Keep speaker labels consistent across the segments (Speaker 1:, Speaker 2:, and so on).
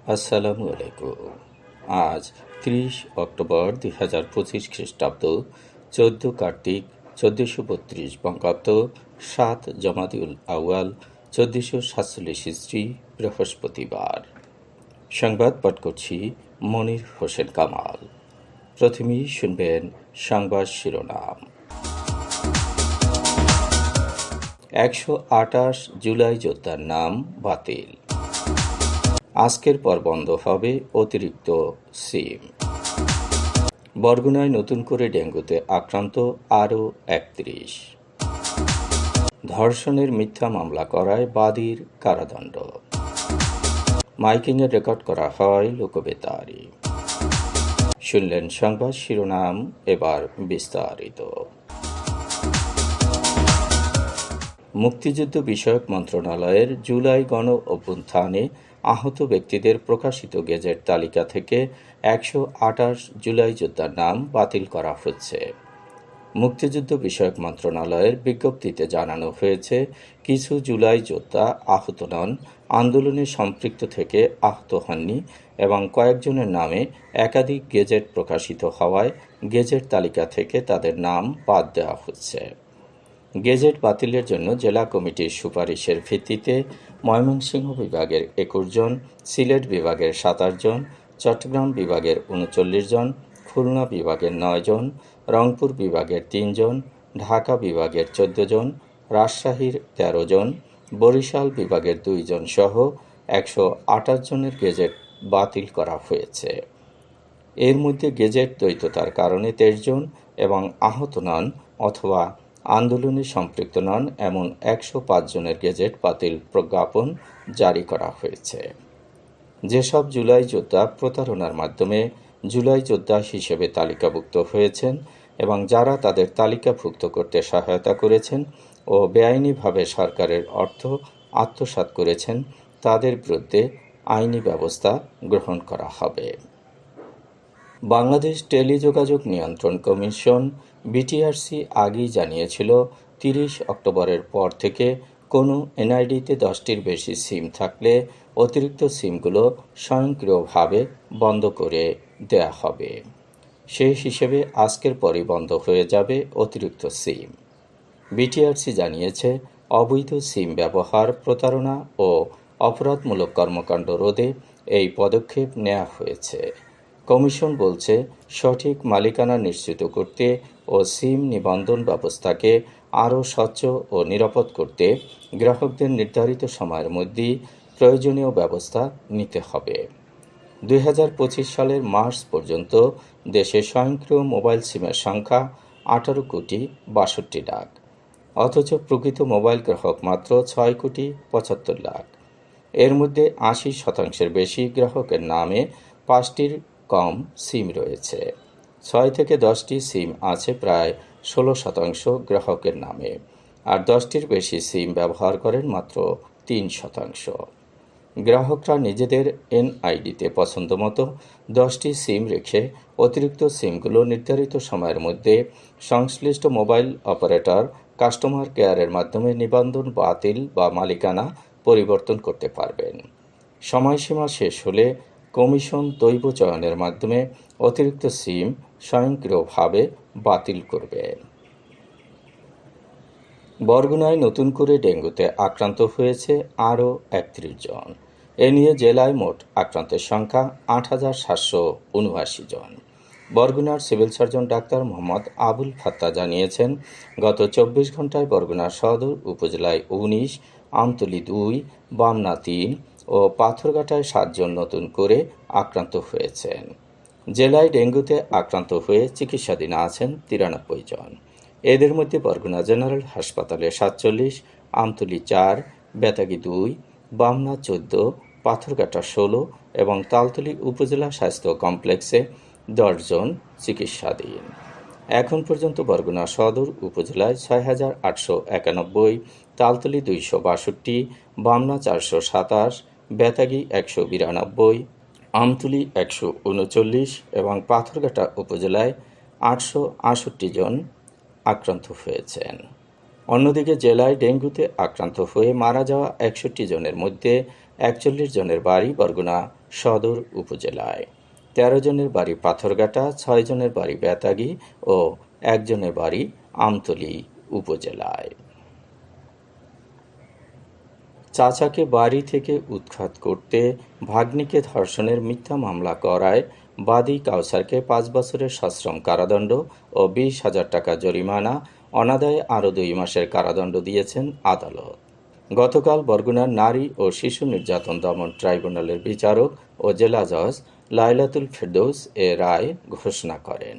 Speaker 1: আসসালামু আলাইকুম। আজ ৩০ অক্টোবর ২০২৫ খ্রিস্টাব্দ, ১৪ কার্তিক ১৪৩২ বঙ্গাব্দ, ৭ জমাদিউল আউয়াল ১৪৪৭ হিজরি, বৃহস্পতিবার। সংবাদ পাঠ করছি মনির হোসেন কামাল। প্রথমেই শুনবেন সংবাদ শিরোনাম। ১২৮ জুলাই যোদ্ধার নাম বাতিল। আজকের পর বন্ধ হবে অতিরিক্ত সিম। বরগুনায় নতুন করে ডেঙ্গুতে আক্রান্ত আরও ৩১। ধর্ষণের মিথ্যা মামলা করায় বাদীর কারাদণ্ড। মাইকিংয়ে রেকর্ড করা হয় লোকবেতারে। শুনলেন সংবাদ শিরোনাম, এবার বিস্তারিত। মুক্তিযুদ্ধ বিষয়ক মন্ত্রণালয়ের জুলাই গণ অভ্যুত্থানে আহত ব্যক্তিদের প্রকাশিত গেজেট তালিকা থেকে ১২৮ জুলাই যোদ্ধার নাম বাতিল করা হচ্ছে। মুক্তিযুদ্ধ বিষয়ক মন্ত্রণালয়ের বিজ্ঞপ্তিতে জানানো হয়েছে, কিছু জুলাই যোদ্ধা আহত নন, আন্দোলনে সম্পৃক্ত থেকে আহত হননি এবং কয়েকজনের নামে একাধিক গেজেট প্রকাশিত হওয়ায় গেজেট তালিকা থেকে তাদের নাম বাদ দেওয়া হচ্ছে। গেজেট বাতিলের জন্য জেলা কমিটির সুপারিশের ভিত্তিতে ময়মনসিংহ বিভাগের ২১ জন, সিলেট বিভাগের ২৭ জন, চট্টগ্রাম বিভাগের ৩৯ জন, খুলনা বিভাগের ৯ জন, রংপুর বিভাগের ৩ জন, ঢাকা বিভাগের ১৪ জন, রাজশাহীর ১৩ জন, বরিশাল বিভাগের ২ জন সহ ১২৮ জনের গেজেট বাতিল করা হয়েছে। এর মধ্যে গেজেট দ্বৈততার কারণে ২৩ জন এবং আহত নন অথবা আন্দোলনে সম্পৃক্ত নন এমন ১০৫ জনের গেজেট বাতিল প্রজ্ঞাপন জারি করা হয়েছে। যেসব জুলাই যোদ্ধা প্রতারণার মাধ্যমে জুলাই যোদ্ধা হিসেবে তালিকাভুক্ত হয়েছেন এবং যারা তাদের তালিকাভুক্ত করতে সহায়তা করেছেন ও বেআইনিভাবে সরকারের অর্থ আত্মসাৎ করেছেন, তাদের বিরুদ্ধে আইনি ব্যবস্থা গ্রহণ করা হবে। বাংলাদেশ টেলিযোগাযোগ নিয়ন্ত্রণ কমিশন বিটিআরসি আগেই জানিয়েছিল, ৩০ অক্টোবরের পর থেকে কোনো এনআইডিতে ১০টির বেশি সিম থাকলে অতিরিক্ত সিমগুলো স্বয়ংক্রিয়ভাবে বন্ধ করে দেয়া হবে। সেই হিসেবে আজকের পরই বন্ধ হয়ে যাবে অতিরিক্ত সিম। বিটিআরসি জানিয়েছে, অবৈধ সিম ব্যবহার, প্রতারণা ও অপরাধমূলক কর্মকাণ্ড রোধে এই পদক্ষেপ নেওয়া হয়েছে। কমিশন বলছে, সঠিক মালিকানা নিশ্চিত করতে ও সিম নিবন্ধন ব্যবস্থাকে আরও স্বচ্ছ ও নিরাপদ করতে গ্রাহকদের নির্ধারিত সময়ের মধ্যেই প্রয়োজনীয় ব্যবস্থা নিতে হবে। ২০২৫ সালের মার্চ পর্যন্ত দেশে স্বয়ংক্রিয় মোবাইল সিমের সংখ্যা ১৮,৬২,০০,০০০ অথচ প্রকৃত মোবাইল গ্রাহক মাত্র ৬,৭৫,০০,০০০। এর মধ্যে ৮০% বেশি গ্রাহকের নামে ৫টির কম সিম রয়েছে। ৬ থেকে ১০টি সিম আছে প্রায় ১৬% গ্রাহকের নামে, আর ১০টির বেশি সিম ব্যবহার করেন মাত্র ৩%। গ্রাহকরা নিজেদের এনআইডিতে পছন্দমতো ১০টি সিম রেখে অতিরিক্ত সিমগুলো নির্ধারিত সময়ের মধ্যে সংশ্লিষ্ট মোবাইল অপারেটর কাস্টমার কেয়ারের মাধ্যমে নিবন্ধন বাতিল বা মালিকানা পরিবর্তন করতে পারবেন। সময়সীমা শেষ হলে কমিশন দৈব চয়নের মাধ্যমে অতিরিক্ত সিম স্বয়ংক্রিয়ভাবে বাতিল করবে। বরগুনায় নতুন করে ডেঙ্গুতে আক্রান্ত হয়েছে আরও ৩১ জন। এ নিয়ে জেলায় মোট আক্রান্তের সংখ্যা ৮,৭৭৯ জন। বরগুনার civil surgeon doctor Mohammad Abul Fatta জানিয়েছেন, গত ২৪ ঘন্টায় বরগুনা সদর উপজেলায় ১৯, আমতলী ২, বামনা ৩ ও পাথরঘাটায় ৭ জন নতুন করে আক্রান্ত হয়েছেন। জেলায় ডেঙ্গুতে আক্রান্ত হয়ে চিকিৎসাধীন আছেন ৯৩ জন। এদের মধ্যে বরগুনা জেনারেল হাসপাতালে ৪৭, আমতলী ৪, বেতাগী ২, বামনা ১৪, পাথরঘাটা ১৬ এবং তালতলী উপজেলা স্বাস্থ্য কমপ্লেক্সে ১০ জন চিকিৎসাধীন। এখন পর্যন্ত বরগুনা সদর উপজেলায় ৬,৮৯১, তালতলী ২৬২, বামনা ৪২৭, বেতাগী ১৯২, আমতলী ১৩৯ এবং পাথরঘাটা উপজেলায় ৮৬৮ জন আক্রান্ত হয়েছেন। অন্যদিকে জেলায় ডেঙ্গুতে আক্রান্ত হয়ে মারা যাওয়া ৬১ জনের মধ্যে ৪১ জনের বাড়ি বরগুনা সদর উপজেলায়। ১৩ জনের বাড়ি পাথরঘাটা, ৬ জনের বাড়ি বেতাগী ও ১ জনের বাড়ি আমতলী উপজেলায়। চাচাকে বাড়ি থেকে উৎখাত করতে ভাগ্নিকে ধর্ষণের মিথ্যা মামলা করায় বাদী কাউসারকে ৫ বছরের সশ্রম কারাদণ্ড ও ২০,০০০ টাকা জরিমানা, অনাদায়ে আরও ২ মাসের কারাদণ্ড দিয়েছেন আদালত। গতকাল বরগুনার নারী ও শিশু নির্যাতন দমন ট্রাইব্যুনালের বিচারক ও জেলা জজ লাইলাতুল ফেরদৌস এ রায় ঘোষণা করেন।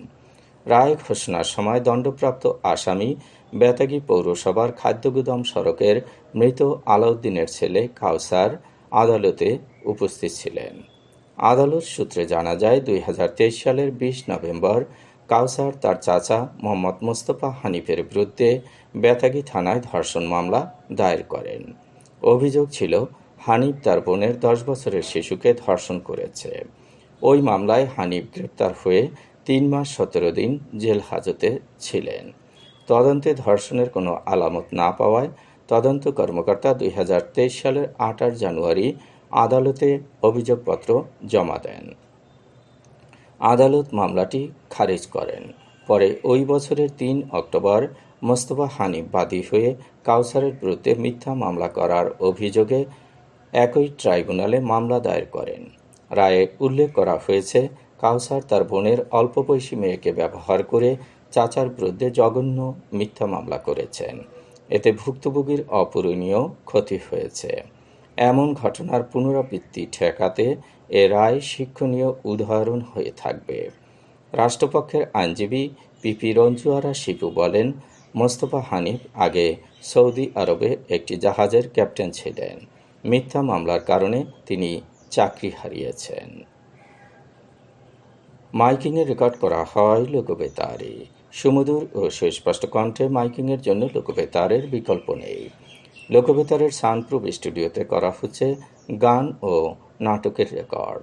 Speaker 1: রায় ঘোষণার সময় দণ্ডপ্রাপ্ত আসামি বেতাগী পৌরসভার খাদ্যগুদাম সড়কের মৃত আলাউদ্দিনের ছেলে কাউসার আদালতে উপস্থিত ছিলেন। আদালত সূত্রে জানা যায়, ২০২৩ সালের ২০ নভেম্বর কাউসার তার চাচা মোহাম্মদ মোস্তফা হানিফের বিরুদ্ধে বেতাগী থানায় ধর্ষণ মামলা দায়ের করেন। অভিযোগ ছিল, হানিফ তার বোনের ১০ বছরের শিশুকে ধর্ষণ করেছে। ওই মামলায় হানিফ গ্রেপ্তার হয়ে ৩ মাস ১৭ দিন জেল হাজতে ছিলেন। তদন্তে ধর্ষণের কোনো আলামত না পাওয়ায় তদন্ত কর্মকর্তা ২০২৩ সালের ২৮ জানুয়ারি আদালতে অভিযোগপত্র জমা দেন। আদালত মামলাটি খারিজ করেন। পরে ওই বছরের ৩ অক্টোবর মোস্তফা হানিফ বাদী হয়ে কাউসারের বিরুদ্ধে মিথ্যা মামলা করার অভিযোগে একই ট্রাইব্যুনালে মামলা দায়ের করেন। রায়ে উল্লেখ করা হয়েছে, কাউসার তার বোনের অল্পবয়সী মেয়েকে ব্যবহার করে চাচার বিরুদ্ধে জঘন্য মিথ্যা মামলা করেছেন। এতে ভুক্তভোগীর অপূরণীয় ক্ষতি হয়েছে। এমন ঘটনার পুনরাবৃত্তি ঠেকাতে এ রায় শিক্ষণীয় উদাহরণ হয়ে থাকবে। রাষ্ট্রপক্ষের আইনজীবী পিপি রঞ্জুয়ারা শিপু বলেন, মোস্তফা হানিফ আগে সৌদি আরবে একটি জাহাজের ক্যাপ্টেন ছিলেন। মিথ্যা মামলার কারণে তিনি চাকরি হারিয়েছেন। মাইকিংয়ে রেকর্ড করা হয় লোকবেতারে। সুমধুর ও সুস্পষ্ট কণ্ঠে মাইকিংয়ের জন্য লোকবেতারের বিকল্প নেই। লোকবেতারের সাউন্ডপ্রুফ স্টুডিওতে করা হচ্ছে গান ও নাটকের রেকর্ড।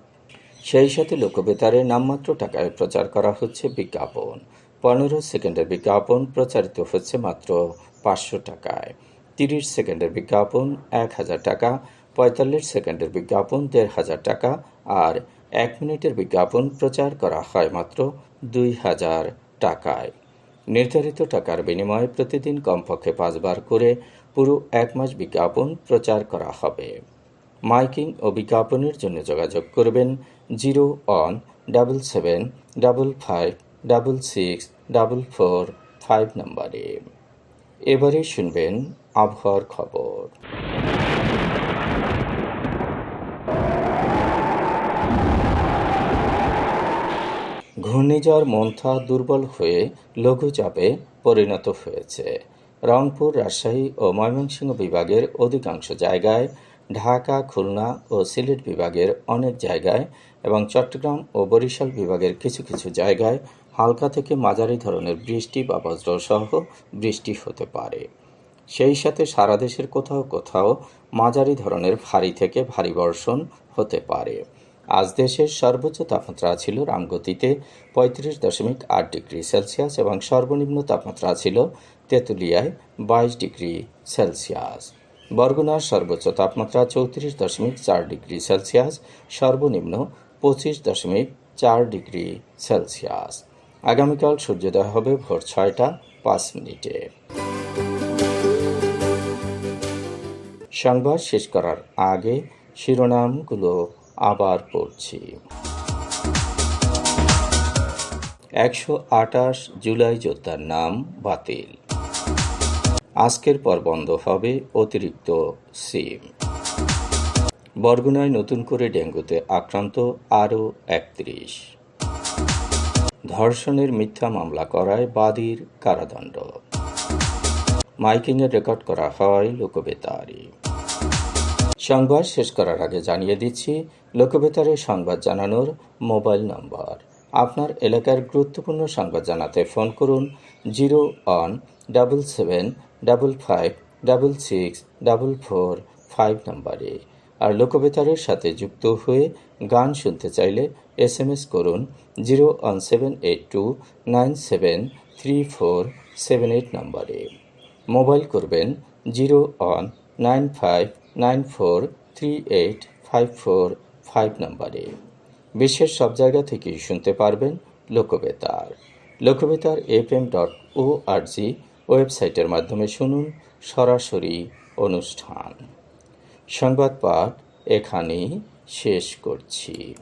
Speaker 1: সেই সাথে লোকবেতারে নামমাত্র টাকায় প্রচার করা হচ্ছে বিজ্ঞাপন। ১৫ সেকেন্ডের বিজ্ঞাপন প্রচারিত হচ্ছে মাত্র ৫০০ টাকায়। ৩০ সেকেন্ডের বিজ্ঞাপন ১,০০০ টাকা, ৪৫ সেকেন্ডের বিজ্ঞাপন ১,৫০০ টাকা আর ১ মিনিটের বিজ্ঞাপন প্রচার করা হয় মাত্র ২,০০০ টাকায়। নির্ধারিত টাকার বিনিময়ে প্রতিদিন কমপক্ষে ৫ বার করে পুরো ১ মাস বিজ্ঞাপন প্রচার করা হবে। মাইকিং ও বিজ্ঞাপনের জন্য যোগাযোগ করবেন 0-17755664455 নম্বরে। এবারে শুনবেন আবহাওয়ার খবর। ঘূর্ণিঝড় মন্থা দুর্বল হয়ে লঘুচাপে পরিণত হয়েছে। রংপুর, রাজশাহী ও ময়মনসিংহ বিভাগের অধিকাংশ জায়গায়, ঢাকা, খুলনা ও সিলেট বিভাগের অনেক জায়গায় এবং চট্টগ্রাম ও বরিশাল বিভাগের কিছু কিছু জায়গায় হালকা থেকে মাঝারি ধরনের বৃষ্টি বা বজ্রসহ বৃষ্টি হতে পারে। সেই সাথে সারা দেশের কোথাও কোথাও মাঝারি ধরনের ভারী থেকে ভারী বর্ষণ হতে পারে। আজ দেশের সর্বোচ্চ তাপমাত্রা ছিল রামগতিতে ৩৫.৮ ডিগ্রি সেলসিয়াস এবং সর্বনিম্ন তাপমাত্রা ছিল তেঁতুলিয়ায় ২২ ডিগ্রি সেলসিয়াস। বরগুনার সর্বোচ্চ তাপমাত্রা ৩৪.৪ ডিগ্রি সেলসিয়াস, সর্বনিম্ন ২৫.৪ ডিগ্রি সেলসিয়াস। আগামীকাল সূর্যোদয় হবে ভোর ৬টা ৫ মিনিটে। সংবাদ শেষ করার আগে শিরোনামগুলো আবার পড়ছি। ১২৮ জুলাই যোদ্ধার নাম বাতিল। আজকের পর বন্ধ হবে অতিরিক্ত সিম। বরগুনায় নতুন করে ডেঙ্গুতে আক্রান্ত আরও ৩১। ধর্ষণের মিথ্যা মামলা করায় বাদীর কারাদণ্ড। মাইকিংয়ে রেকর্ড করা হয় লোকবেতারে। সংবাদ শেষ করার আগে জানিয়ে দিচ্ছি লোকবেতারে সংবাদ জানানোর মোবাইল নম্বর। আপনার এলাকার গুরুত্বপূর্ণ সংবাদ জানাতে ফোন করুন 0-17755664455 নম্বরে। আর লোকবেতারের সাথে যুক্ত হয়ে গান শুনতে চাইলে SMS করুন 01782973478 নম্বরে। মোবাইল করবেন 01959438545 5 নম্বরে। বিশ্বের সব জায়গা থেকেই শুনতে পারবেন লোকবেতার। লোকবেতার fm.org ওয়েবসাইটের মাধ্যমে শুনুন সরাসরি অনুষ্ঠান। সংবাদ পাঠ এখানেই শেষ করছি।